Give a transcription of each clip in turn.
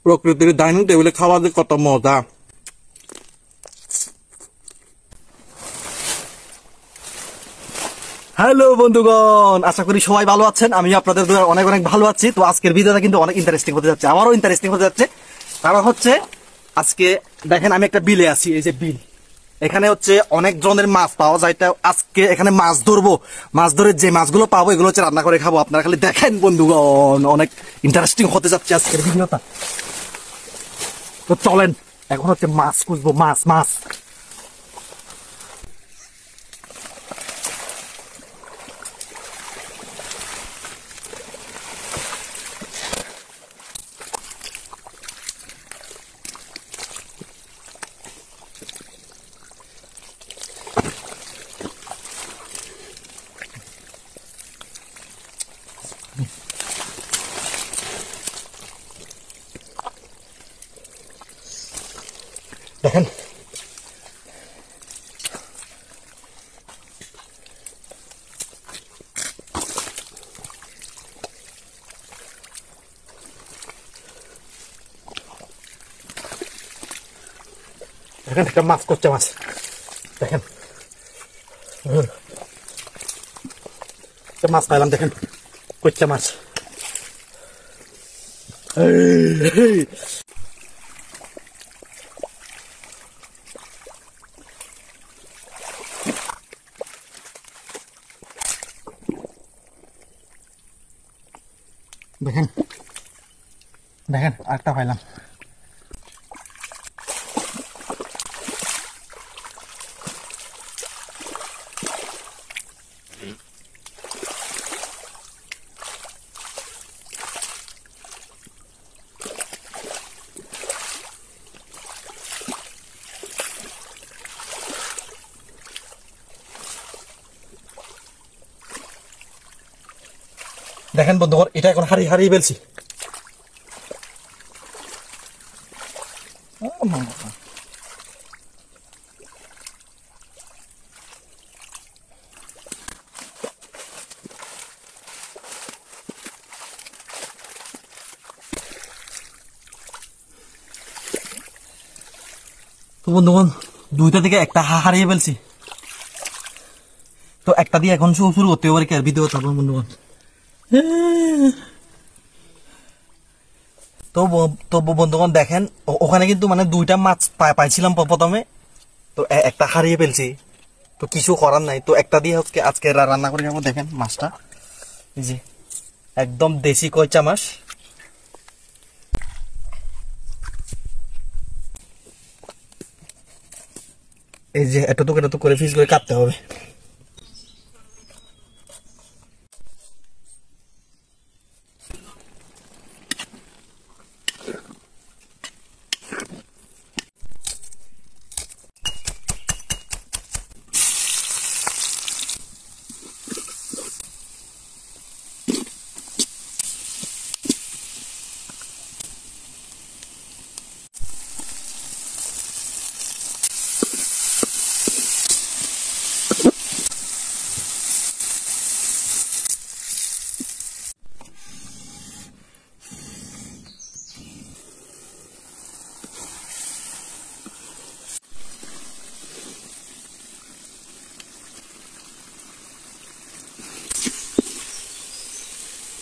প্রকৃতির ডাইনিং টেবিলে খাওয়া যে কত মজা। হ্যালো বন্ধুগণ, আশা করি সবাই ভালো আছেন। আমি আপনাদের অনেক অনেক ভালো আছি। তো আজকের ভিডিওটা কিন্তু অনেক ইন্টারেস্টিং হতে যাচ্ছে, আমারও ইন্টারেস্টিং হতে যাচ্ছে। কারণ হচ্ছে আজকে দেখেন আমি একটা বিলে আছি, এই যে বিল, এখানে হচ্ছে অনেক ধরনের মাছ পাওয়া যায়। আজকে এখানে মাছ ধরবো, মাছ ধরে যে মাছগুলো পাবো এগুলো হচ্ছে রান্না করে খাবো। আপনারা খালি দেখেন বন্ধুগণ, অনেক ইন্টারেস্টিং হতে যাচ্ছে আজকের ভিডিওটা। তো চলেন এখন হচ্ছে মাছ খুঁজবো, মাছ মাছ। দেখেন দেখেন একটা মাছ করছে, মাছ দেখেন, মাছ পাইলাম। দেখেন কচ্চা মাছ, দেখেন দেখেন আরেকটা পাইলাম। দেখেন বন্ধুগণ, এটা এখন হারিয়ে হারিয়ে ফেলছি। তো বন্ধুগণ, দুইটা থেকে একটা হারিয়ে ফেলছি। তো একটা দিয়ে এখন শুরু করতে পারি কি আর ভিডিও থাকবো বন্ধুগণ। তো তো বন্ধুগণ দেখেন, ওখানে কিন্তু মানে দুইটা মাছ পাইছিলাম প্রথমে, তো একটা হারিয়ে ফেলছি। তো কিছু করার নাই, তো একটা দিয়ে আজকে রান্না করে যাবো। দেখেন মাছটা, এই যে একদম দেশি কইচা মাছ। এই যে এতটুকু করে পিস করে কাটতে হবে।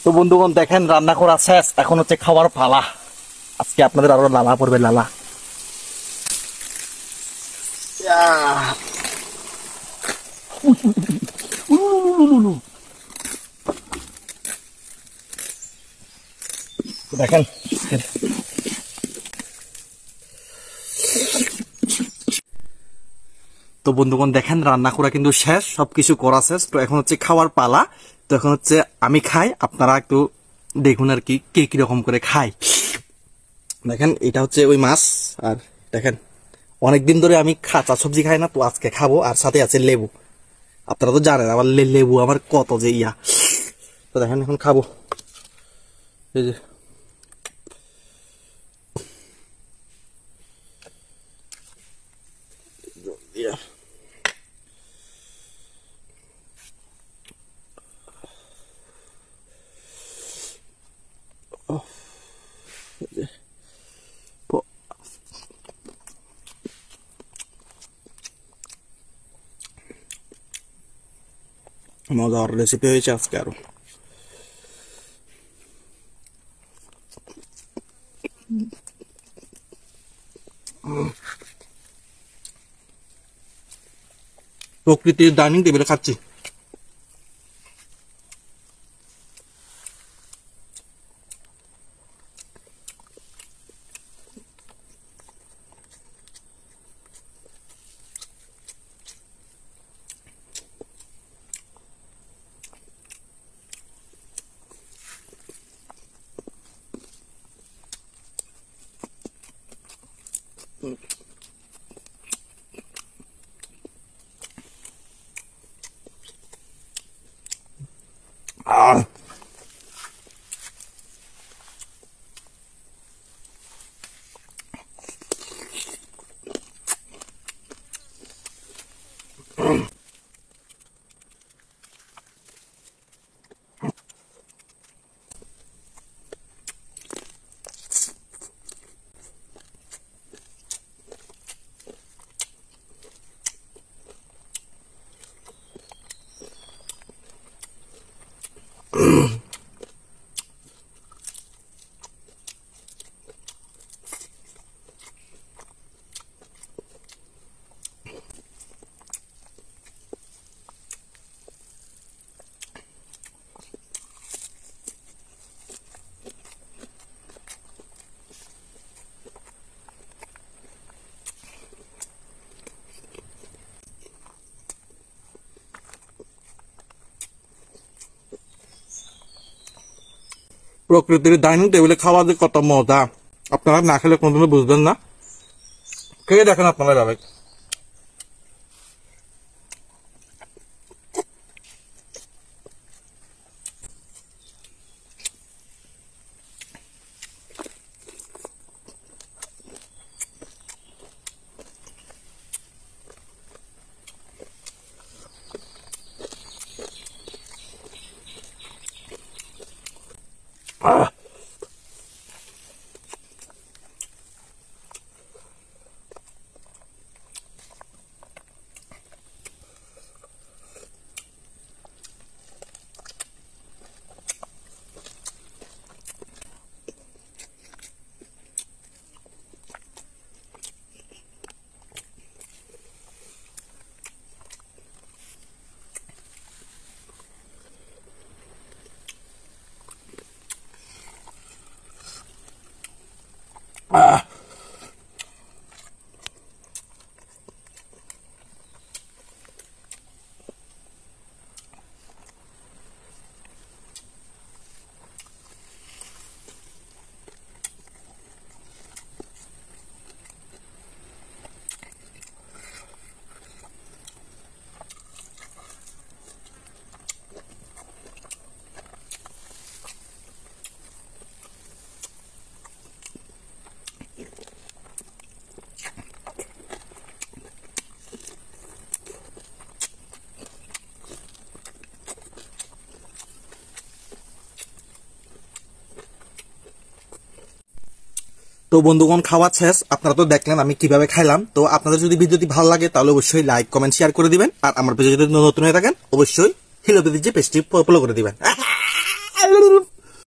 তো বন্ধুগণ দেখেন রান্না করা শেষ, এখন হচ্ছে খাওয়ার পালা। আজকে আপনাদের আরো লালা পড়বে, লালা। দেখেন তো বন্ধুগণ দেখেন রান্না করা কিন্তু শেষ, সবকিছু করা শেষ। তো এখন হচ্ছে খাওয়ার পালা। তো এখন হচ্ছে আমি খাই, আপনারা একটু দেখুন আর কি কে কিরকম করে খায়। দেখেন এটা হচ্ছে ওই মাছ। আর দেখেন অনেকদিন ধরে আমি কাঁচা সবজি খাই না, তো আজকে খাবো। আর সাথে আছে লেবু, আপনারা তো জানেন আমার লেবু আমার কত যে ইয়া। তো দেখেন এখন খাবো, এই যে মজার রেসিপি হয়েছে আজকে আরো। প্রকৃতির ডাইনিং টেবিলে খাচ্ছি। আহ প্রকৃতির ডাইনিং টেবিলে খাওয়া যে কত মজা, আপনারা না খেলে কোনোদিনও বুঝবেন না। খেয়ে দেখেন আপনারা এভাবে। আহ আহ তো বন্ধুগণ, খাওয়া শেষ। আপনারা তো দেখলেন আমি কিভাবে খাইলাম। তো আপনাদের যদি ভিডিওটি ভালো লাগে তাহলে অবশ্যই লাইক, কমেন্ট, শেয়ার করে দিবেন। আর আমার পেজে যদি নতুন হয়ে থাকেন অবশ্যই হিলো পেজে পেজটি ফলো করে দিবেন।